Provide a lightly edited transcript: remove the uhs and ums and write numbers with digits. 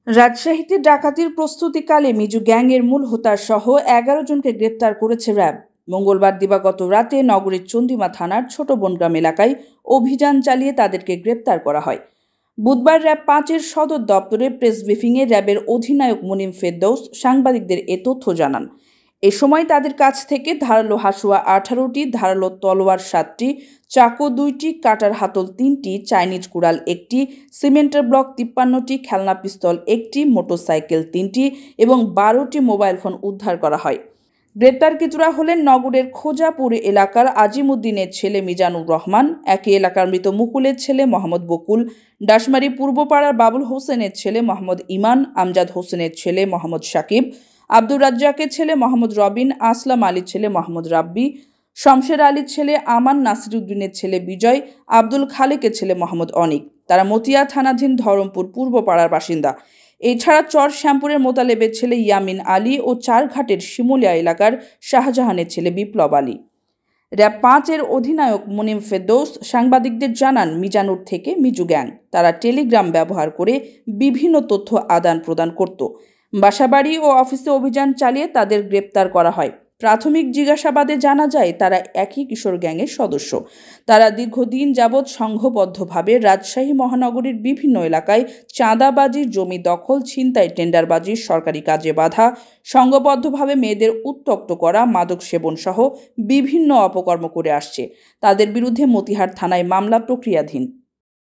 রাজশাহীতে ডাকাতির প্রস্তুতিকালে মিজু গ্যাংয়ের মূল হোতার সহ ১১ জনকে গ্রেপ্তার করেছে র্যাব। মঙ্গলবার দিবাগত রাতে নগরীর চন্দিমা থানার ছোট বনগ্রাম এলাকায় অভিযান চালিয়ে তাদেরকে গ্রেপ্তার করা হয়। বুধবার র্যাব ৫-এর সদর দপ্তরে প্রেস ব্রিফিংয়ে র্যাবের অধিনায়ক মুনিম ফেরদৌস সাংবাদিকদের এ তথ্য জানান। এ সময় তাদের কাছ থেকে ধারালো হাসুয়া ১৮টি, ধারালো তলোয়ার ৭টি, চাকু ২টি, কাটার হাতল ৩টি, চাইনিজ কুড়াল ১টি, সিমেন্টের ব্লক ৫৩টি, খেলনা পিস্তল ১টি, মোটরসাইকেল ৩টি এবং ১২টি মোবাইল ফোন উদ্ধার করা হয়। গ্রেপ্তারকৃতরা হলেন নগরের খোজাপুর এলাকার আজিমউদ্দিনের ছেলে মিজানুর রহমান, একই এলাকার মৃত মুকুলের ছেলে মোহাম্মদ বকুল, ডাশমারি পূর্বপাড়ার বাবুল হোসেনের ছেলে মোহাম্মদ ইমান, আমজাদ হোসেনের ছেলে মোহাম্মদ সাকিব, আব্দুর রাজ্জাকের ছেলে মোহাম্মদ রবিন, আসলাম আলীর ছেলে মোহাম্মদ রাব্বি, শমশের আলীর ছেলে আমান, নাসিরউদ্দিনের ছেলে বিজয়, আব্দুল খালেকের ছেলে মোহাম্মদ অনিক। তারা মতিয়া থানাধীন ধরমপুর পূর্বপাড়ার বাসিন্দা। এছাড়া চর শ্যামপুরের মোতালেবের ছেলে ইয়ামিন আলী ও চারঘাটের শিমুলিয়া এলাকার শাহজাহানের ছেলে বিপ্লব আলী। র্যাব ৫-এর অধিনায়ক মুনিম ফেরদৌস সাংবাদিকদের জানান, মিজানুর থেকে মিজু গ্যাং তারা টেলিগ্রাম ব্যবহার করে বিভিন্ন তথ্য আদান প্রদান করত। বাসাবাড়ি ও অফিসে অভিযান চালিয়ে তাদের গ্রেপ্তার করা হয়। প্রাথমিক জিজ্ঞাসাবাদে জানা যায় তারা একই কিশোর গ্যাংয়ের সদস্য। তারা দীর্ঘদিন যাবৎ সংঘবদ্ধভাবে রাজশাহী মহানগরীর বিভিন্ন এলাকায় চাঁদাবাজি, জমি দখল, ছিনতাই, টেন্ডারবাজি, সরকারি কাজে বাধা, সংঘবদ্ধভাবে মেয়েদের উত্ত্যক্ত করা, মাদক সেবন সহ বিভিন্ন অপকর্ম করে আসছে। তাদের বিরুদ্ধে মতিহার থানায় মামলা প্রক্রিয়াধীন।